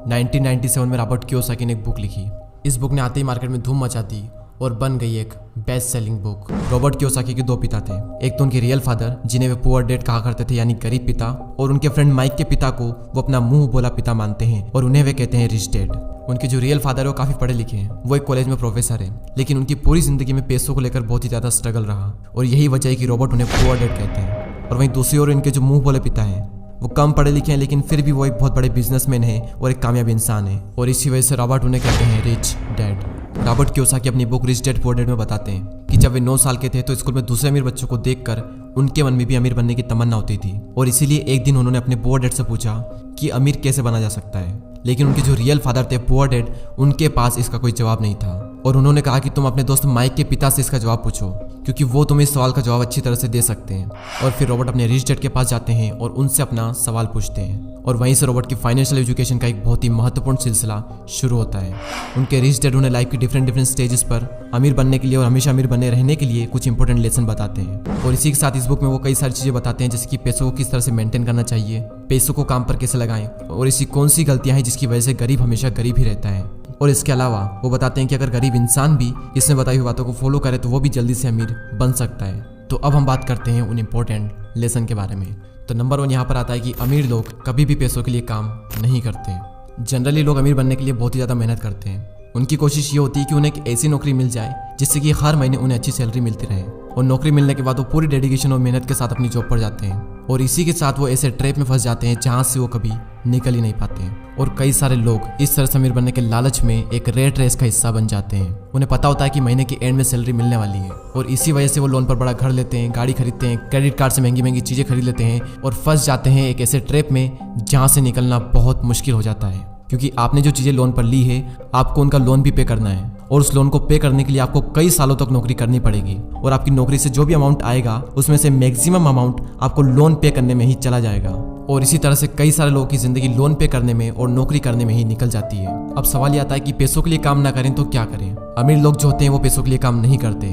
1997 में Robert Kiyosaki ने एक बुक लिखी। इस बुक ने आते ही मार्केट में धूम मचा दी और बन गई एक best selling book. Robert Kiyosaki के दो पिता थे, एक तो उनके रियल फादर जिन्हें वे पुअर डैड कहा करते थे यानी गरीब पिता, और उनके फ्रेंड माइक के पिता को वो अपना मुंह बोला पिता मानते हैं और उन्हें वे कहते हैं रिच डैड। उनके जो रियल फादर है वो काफी पढ़े लिखे हैं, वो एक कॉलेज में प्रोफेसर है, लेकिन उनकी पूरी जिंदगी में पैसों को लेकर बहुत ही ज्यादा स्ट्रगल रहा और यही वजह है कि रॉबर्ट उन्हें पुअर डैड कहते हैं। और वहीं दूसरी ओर इनके जो मुंह बोले पिता हैं वो कम पढ़े लिखे हैं, लेकिन फिर भी वो एक बहुत बड़े बिजनेसमैन है और एक कामयाब इंसान है, और इसी वजह से रॉबर्ट उन्हें कहते हैं रिच डैड। रॉबर्ट कियोसाकी अपनी book rich dad poor dad में बताते हैं कि जब वे 9 साल के थे तो स्कूल में दूसरे अमीर बच्चों को देखकर उनके मन में भी अमीर बनने की तमन्ना होती थी, और इसीलिए एक दिन उन्होंने अपने पुअर डैड से पूछा कि अमीर कैसे बना जा सकता है। लेकिन उनके जो रियल फादर थे पुअर डैड, उनके पास इसका कोई जवाब नहीं था, और उन्होंने कहा कि तुम अपने दोस्त माइक के पिता से इसका जवाब पूछो, क्योंकि वो तुम्हें इस सवाल का जवाब अच्छी तरह से दे सकते हैं। और फिर रॉबर्ट अपने रिच डैड के पास जाते हैं और उनसे अपना सवाल पूछते हैं, और वहीं से रॉबर्ट की फाइनेंशियल एजुकेशन का एक बहुत ही महत्वपूर्ण सिलसिला शुरू होता है। उनके रिच डैड उन्हें लाइफ की डिफरेंट स्टेजेस पर अमीर बनने के लिए और हमेशा अमीर बने रहने के लिए कुछ इंपॉर्टेंट लेसन बताते हैं, और इसी के साथ इस बुक में वो कई सारी चीजें बताते हैं, जैसे कि पैसों को किस तरह से मेंटेन करना चाहिए, पैसों को काम पर कैसे लगाएं, और ऐसी कौन सी गलतियां हैं जिसकी वजह से गरीब हमेशा गरीब ही रहता है। और इसके अलावा वो बताते हैं कि अगर गरीब इंसान भी इसमें बताई हुई बातों को फॉलो करे तो वो भी जल्दी से अमीर बन सकता है। तो अब हम बात करते हैं उन इंपॉर्टेंट लेसन के बारे में। तो नंबर 1 यहाँ पर आता है कि अमीर लोग कभी भी पैसों के लिए काम नहीं करते। जनरली लोग अमीर बनने के लिए बहुत ही ज़्यादा मेहनत करते हैं। उनकी कोशिश ये होती है कि उन्हें एक ऐसी नौकरी मिल जाए जिससे कि हर महीने उन्हें अच्छी सैलरी मिलती रहे, और नौकरी मिलने के बाद वो पूरी डेडिकेशन और मेहनत के साथ अपनी जॉब पर जाते हैं, और इसी के साथ वो ऐसे ट्रैप में फंस जाते हैं जहाँ से वो कभी निकल ही नहीं पाते हैं। और कई सारे लोग इस तरह से अमीर बनने के लालच में एक रेट रेस का हिस्सा बन जाते हैं। उन्हें पता होता है कि महीने के एंड में सैलरी मिलने वाली है, और इसी वजह से वो लोन पर बड़ा घर लेते हैं, गाड़ी खरीदते हैं, क्रेडिट कार्ड से महंगी महंगी चीज़ें खरीद लेते हैं, और फंस जाते हैं एक ऐसे ट्रैप में जहाँ से निकलना बहुत मुश्किल हो जाता है। क्योंकि आपने जो चीज़ें लोन पर ली है आपको उनका लोन भी पे करना है, और उस लोन को पे करने के लिए आपको कई सालों तक नौकरी करनी पड़ेगी, और आपकी नौकरी से जो भी अमाउंट आएगा उसमें से मैक्सिमम अमाउंट आपको लोन पे करने में ही चला जाएगा। और इसी तरह से कई सारे लोगों की जिंदगी लोन पे करने में और नौकरी करने में ही निकल जाती है। अब सवाल ये आता है कि पैसों के लिए काम ना करें तो क्या करें। अमीर लोग जो होते हैं वो पैसों के लिए काम नहीं करते,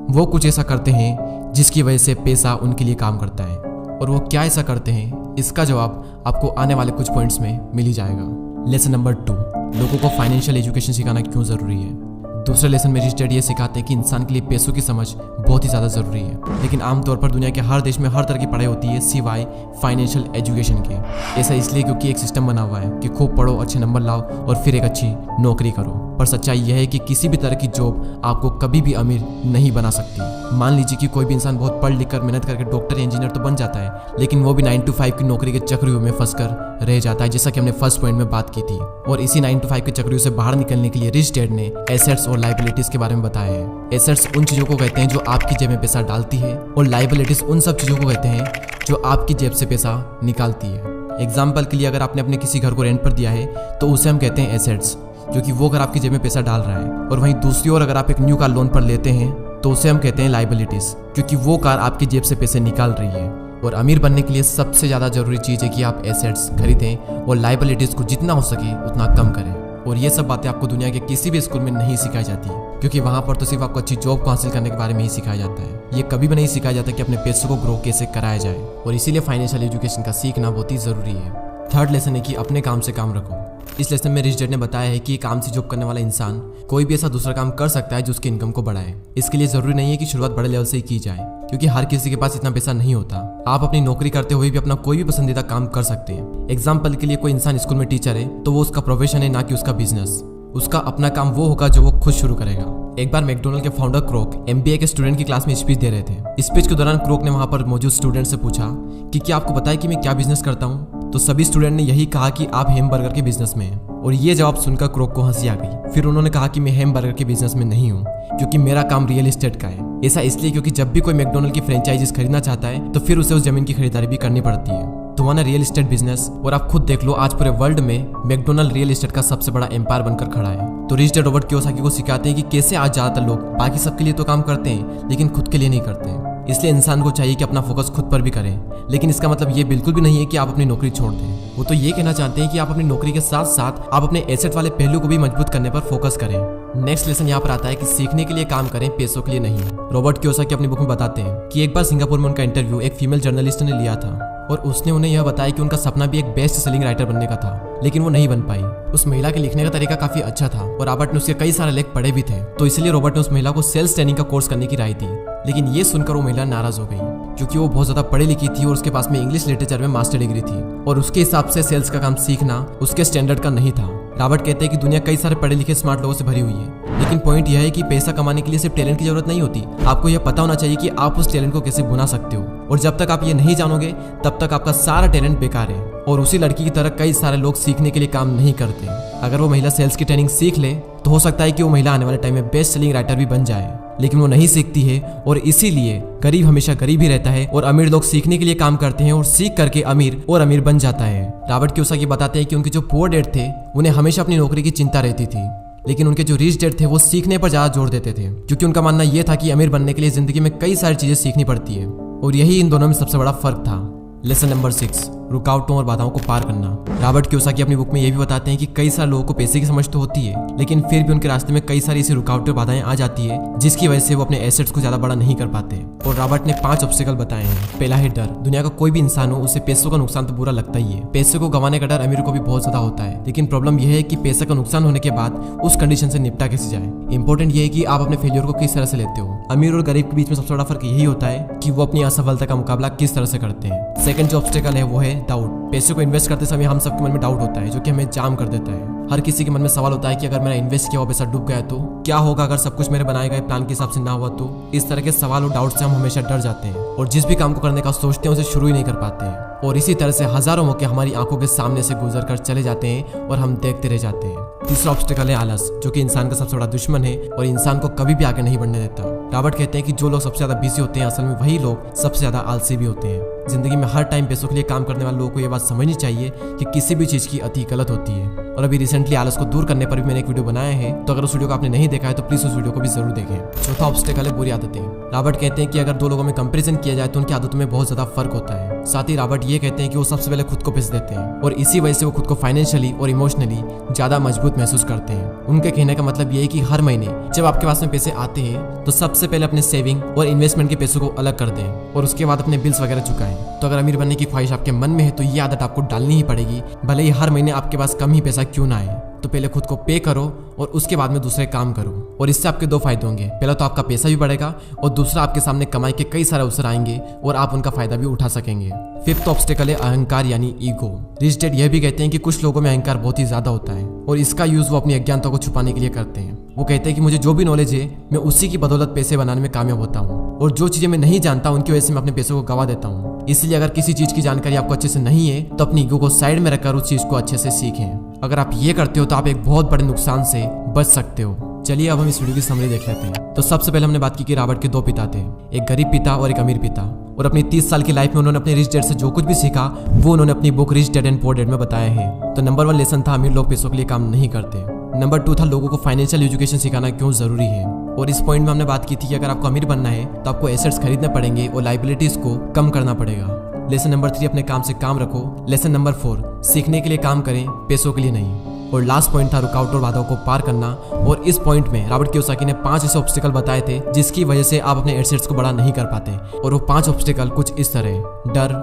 वो कुछ ऐसा करते हैं जिसकी वजह से पैसा उनके लिए काम करता है। और वो क्या ऐसा करते हैं, इसका जवाब आपको आने वाले कुछ पॉइंट्स में मिल ही जाएगा। लेसन नंबर 2, लोगों को फाइनेंशियल एजुकेशन सिखाना क्यों जरूरी है। दूसरे लेसन में रिच डैड ये सिखाते हैं कि इंसान के लिए पैसों की समझ बहुत ही ज़्यादा ज़रूरी है, लेकिन आमतौर पर दुनिया के हर देश में हर तरह की पढ़ाई होती है सिवाय फाइनेंशियल एजुकेशन के। ऐसा इसलिए क्योंकि एक सिस्टम बना हुआ है कि खूब पढ़ो, अच्छे नंबर लाओ और फिर एक अच्छी नौकरी करो। पर सच्चाई यह है कि किसी भी तरह की जॉब आपको कभी भी अमीर नहीं बना सकती। मान लीजिए कि कोई भी इंसान बहुत पढ़ लिख कर मेहनत करके डॉक्टर या इंजीनियर तो बन जाता है, लेकिन वो भी 9 to 5 की नौकरी के चक्रव्यूह में फंसकर रह जाता है, जैसा कि हमने फर्स्ट पॉइंट में बात की थी। और इसी 9 to 5 के चक्रव्यूह से बाहर निकलने के लिए रिच डैड ने एसेट्स और लायबिलिटीज के बारे में बताया है। एसेट्स उन चीजों को कहते हैं जो आपकी जेब में पैसा डालती है, और लायबिलिटीज उन सब चीजों को कहते हैं जो आपकी जेब से पैसा निकालती है। एग्जाम्पल के लिए अगर आपने अपने किसी घर को रेंट पर दिया है तो उसे हम कहते हैं एसेट्स, क्योंकि वो घर आपकी जेब में पैसा डाल रहा है। और वहीं दूसरी ओर अगर आप एक न्यू कार लोन पर लेते हैं तो उसे हम कहते हैं लायबिलिटीज, क्योंकि वो कार आपकी जेब से पैसे निकाल रही है। और अमीर बनने के लिए सबसे ज़्यादा जरूरी चीज़ है कि आप एसेट्स खरीदें और लायबिलिटीज को जितना हो सके उतना कम करें। और ये सब बातें आपको दुनिया के किसी भी स्कूल में नहीं सिखाई जाती, क्योंकि वहाँ पर तो सिर्फ आपको अच्छी जॉब को हासिल करने के बारे में ही सिखाया जाता है। ये कभी भी नहीं सिखाया जाता कि अपने पैसों को ग्रो कैसे कराया जाए, और इसीलिए फाइनेंशियल एजुकेशन का सीखना बहुत ही ज़रूरी है। थर्ड लेसन है कि अपने काम से काम रखो। इस लेसन में रिच डैड ने बताया है कि काम से जॉब करने वाला इंसान कोई भी ऐसा दूसरा काम कर सकता है जो उसकी इनकम को बढ़ाए। इसके लिए जरूरी नहीं है कि शुरुआत बड़े लेवल से ही की जाए, क्योंकि हर किसी के पास इतना पैसा नहीं होता। आप अपनी नौकरी करते हुए भी अपना कोई भी पसंदीदा काम कर सकते हैं। एग्जाम्पल के लिए कोई इंसान स्कूल में टीचर है तो वो उसका प्रोफेशन है, ना कि उसका बिजनेस। उसका अपना काम वो होगा जो वो खुद शुरू करेगा। एक बार मैकडोनल्ड के फाउंडर क्रोक MBA के स्टूडेंट की क्लास में स्पीच दे रहे थे। स्पीच के दौरान क्रोक ने वहां पर मौजूद स्टूडेंट से पूछा कि क्या आपको पता है कि मैं क्या बिजनेस करता हूँ। तो सभी स्टूडेंट ने यही कहा कि आप हैमबर्गर के बिजनेस में हैं, और ये जवाब सुनकर क्रोक को हंसी आ गई। फिर उन्होंने कहा कि मैं हैमबर्गर के बिजनेस में नहीं हूँ, क्योंकि मेरा काम रियल एस्टेट का है। ऐसा इसलिए क्योंकि जब भी कोई मैकडोनल्ड की फ्रेंचाइजीज खरीदना चाहता है तो फिर उसे उस जमीन की खरीदारी भी करनी पड़ती है। तुम्हारा रियल एस्टेट बिजनेस, और आप खुद देख लो आज पूरे वर्ल्ड में मैकडोनल्ड रियल एस्टेट का सबसे बड़ा एम्पायर बनकर खड़ा है। तो रिच डैड रॉबर्ट कियोसाकी को सिखाते हैं कि कैसे आज ज्यादातर लोग बाकी सबके लिए तो काम करते हैं लेकिन खुद के लिए नहीं करते हैं। इसलिए इंसान को चाहिए कि अपना फोकस खुद पर भी करें, लेकिन इसका मतलब ये बिल्कुल भी नहीं है कि आप अपनी नौकरी छोड़ दें। वो तो ये कहना चाहते हैं कि आप अपनी नौकरी के साथ साथ आप अपने एसेट वाले पहलू को भी मजबूत करने पर फोकस करें। नेक्स्ट लेसन यहाँ पर आता है कि सीखने के लिए काम करें, पैसों के लिए नहीं। रॉबर्ट कियोसाकी अपनी बुक में बताते हैं कि एक बार सिंगापुर में उनका इंटरव्यू एक फीमेल जर्नलिस्ट ने लिया था। और उसने उन्हें यह बताया कि उनका सपना भी एक बेस्ट सेलिंग राइटर बनने का था, लेकिन वो नहीं बन पाई। उस महिला के लिखने का तरीका काफी अच्छा था और रॉबर्ट ने उसके कई सारे लेख पढ़े भी थे, तो इसलिए रॉबर्ट ने उस महिला को सेल्स ट्रेनिंग का कोर्स करने की राय दी। लेकिन ये सुनकर वो महिला नाराज हो गई, क्योंकि वो बहुत ज्यादा पढ़ी लिखी थी और उसके पास में इंग्लिश लिटरेचर में मास्टर डिग्री थी और उसके हिसाब से सेल्स का काम सीखना उसके स्टैंडर्ड का नहीं था। रॉबर्ट कहते हैं कि दुनिया कई सारे पढ़े लिखे स्मार्ट लोगों से भरी हुई है, लेकिन पॉइंट यह है कि पैसा कमाने के लिए सिर्फ टैलेंट की जरूरत नहीं होती। आपको यह पता होना चाहिए कि आप उस टैलेंट को कैसे भुना सकते हो, और जब तक आप ये नहीं जानोगे तब तक आपका सारा टैलेंट बेकार है। और उसी लड़की की तरह कई सारे लोग सीखने के लिए काम नहीं करते। अगर वो महिला सेल्स की ट्रेनिंग सीख ले तो हो सकता है कि वो महिला आने वाले टाइम में बेस्ट सेलिंग राइटर भी बन जाए, लेकिन वो नहीं सीखती है और इसीलिए गरीब हमेशा गरीब ही रहता है और अमीर लोग सीखने के लिए काम करते हैं और सीख करके अमीर और अमीर बन जाता है। रॉबर्ट कियोसाकी बताते हैं कि उनके जो पुअर डैड थे उन्हें हमेशा अपनी नौकरी की चिंता रहती थी, लेकिन उनके जो रिच डैड थे वो सीखने पर ज्यादा जोर देते थे, क्योंकि उनका मानना यह था कि अमीर बनने के लिए जिंदगी में कई सारी चीजें सीखनी पड़ती है। और यही इन दोनों में सबसे बड़ा फर्क था। लेसन नंबर 6, रुकावटों और बाधाओं को पार करना। रॉबर्ट कियोसाकी अपनी बुक में यह भी बताते हैं कि कई सारे लोगों को पैसे की समझ तो होती है, लेकिन फिर भी उनके रास्ते में कई सारी ऐसी रुकावटें और बाधाएं आ जाती है जिसकी वजह से वो अपने एसेट्स को ज्यादा बड़ा नहीं कर पाते। और रॉबर्ट ने 5 ऑब्स्टिकल बताए हैं। पहला है डर। दुनिया का कोई भी इंसान हो उसे पैसों का नुकसान तो बुरा लगता ही है। पैसे को गंवाने का डर अमीर को भी बहुत ज्यादा होता है, लेकिन प्रॉब्लम यह है कि पैसे का नुकसान होने के बाद उस कंडीशन से निपटा कैसे जाए। इंपॉर्टेंट ये है कि आप अपने फेलियर को किस तरह से लेते हो। अमीर और गरीब के बीच में सबसे बड़ा फर्क यही होता है कि वो अपनी असफलता का मुकाबला किस तरह से करते हैं। सेकंड जो ऑब्स्टिकल है वो है डाउट। पैसे को इन्वेस्ट करते समय हम सबके मन में डाउट होता है, जो कि हमें जाम कर देता है। हर किसी के मन में सवाल होता है कि अगर मेरा इन्वेस्ट किया हुआ पैसा डूब गया तो क्या होगा, अगर सब कुछ मेरे बनाए गए प्लान के हिसाब से ना हुआ तो। इस तरह के सवाल और डाउट से हम हमेशा डर जाते हैं और जिस भी काम को करने का सोचते हैं उसे शुरू ही नहीं कर पाते हैं। और इसी तरह से हजारों मौके हमारी आंखों के सामने से गुजर कर चले जाते हैं और हम देखते रह जाते हैं। तीसरा ऑब्स्टिकल है आलस, जो कि इंसान का सबसे बड़ा दुश्मन है और इंसान को कभी भी आगे नहीं बढ़ने देता। रॉबर्ट कहते हैं कि जो लोग सबसे ज्यादा बिजी होते हैं असल में वही लोग सबसे ज्यादा आलसी भी होते हैं। जिंदगी में हर टाइम पैसों के लिए काम करने वाले लोगों को यह बात समझनी चाहिए कि किसी भी चीज की अति गलत होती है। और अभी रिसेंटली आलस को दूर करने पर भी मैंने एक वीडियो बनाया है, तो अगर उस वीडियो को आपने नहीं देखा है तो प्लीज उस वीडियो को भी जरूर देखें। चौथा ऑब्स्टिकल है बुरी आदतें। रॉबर्ट कहते हैं कि अगर दो लोगों में कंपैरिजन किया जाए तो उनकी आदतों में बहुत ज्यादा फर्क होता है। साथ ही रॉबर्ट ये कहते हैं कि वो सबसे पहले खुद को पैसे देते हैं और इसी वजह से वो खुद को फाइनेंशियली और इमोशनली ज्यादा मजबूत महसूस करते हैं। उनके कहने का मतलब ये है कि हर महीने जब आपके पास में पैसे आते हैं तो सबसे पहले अपने सेविंग और इन्वेस्टमेंट के पैसों को अलग कर दें और उसके बाद अपने बिल्स वगैरह चुकाएं। तो अगर अमीर बनने की ख्वाहिश आपके मन में है तो ये आदत आपको डालनी ही पड़ेगी, भले ही हर महीने आपके पास कम ही पैसा क्यों ना आए। तो पहले खुद को पे करो और उसके बाद में दूसरे काम करो, और इससे आपके 2 फायदे होंगे। पहला तो आपका पैसा भी बढ़ेगा और दूसरा आपके सामने कमाई के कई सारे अवसर आएंगे और आप उनका फायदा भी उठा सकेंगे। फिफ्थ ऑब्स्टिकल है अहंकार यानी ईगो। रिच डैड यह भी कहते हैं कि कुछ लोगों में अहंकार बहुत ही ज्यादा होता है और इसका यूज वो अपनी अज्ञानता को छुपाने के लिए करते हैं। वो कहते हैं कि मुझे जो भी नॉलेज है मैं उसी की बदौलत पैसे बनाने में कामयाब होता हूँ, और जो चीजें मैं नहीं जानता उनकी वजह से मैं अपने पैसों को गवा देता हूँ। इसलिए अगर किसी चीज की जानकारी आपको अच्छे से नहीं है तो अपनी ईगो को साइड में रखकर उस चीज को अच्छे से सीखें। अगर आप ये करते हो तो आप एक बहुत बड़े नुकसान से बच सकते हो। चलिए अब हम इस वीडियो की समरी देख लेते हैं। तो सबसे पहले हमने बात की कि रॉबर्ट के 2 पिता थे, एक गरीब पिता और एक अमीर पिता, और अपनी 30 साल की लाइफ में उन्होंने अपने रिच डैड से जो कुछ भी सीखा वो उन्होंने अपनी book rich dad and poor dad में बताया है। तो नंबर 1 लेसन था अमीर लोग पैसों के लिए काम नहीं करते। नंबर 2 था लोगों को फाइनेंशियल एजुकेशन सिखाना क्यों जरूरी है, और इस पॉइंट में हमने बात की थी कि अगर आपको अमीर बनना है तो आपको एसेट्स खरीदने पड़ेंगे और लाइबिलिटीज को कम करना पड़ेगा। लेसन नंबर 3 अपने काम से काम रखो। लेसन नंबर 4 सीखने के लिए काम करें, पैसों के लिए नहीं। और लास्ट पॉइंट था रुकावट और बाधाओं को पार करना, और इस पॉइंट में रॉबर्ट कियोसाकी ने 5 ऐसे ऑब्स्टिकल बताए थे जिसकी वजह से आप अपने एसेट्स को बड़ा नहीं कर पाते। और वो 5 ऑब्स्टिकल कुछ इस तरह: डर,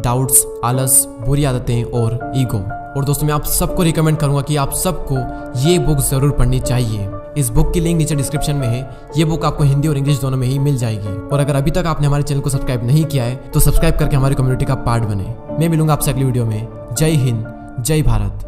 डाउट्स, आलस, बुरी आदतें और ईगो। और दोस्तों मैं आप सबको रिकमेंड करूंगा कि आप सबको ये बुक जरूर पढ़नी चाहिए। इस बुक की लिंक नीचे डिस्क्रिप्शन में है। ये बुक आपको हिंदी और इंग्लिश दोनों में ही मिल जाएगी। और अगर अभी तक आपने हमारे चैनल को सब्सक्राइब नहीं किया है तो सब्सक्राइब करके हमारी कम्युनिटी का पार्ट बने। मैं मिलूंगा आपसे अगली वीडियो में। जय हिंद, जय भारत।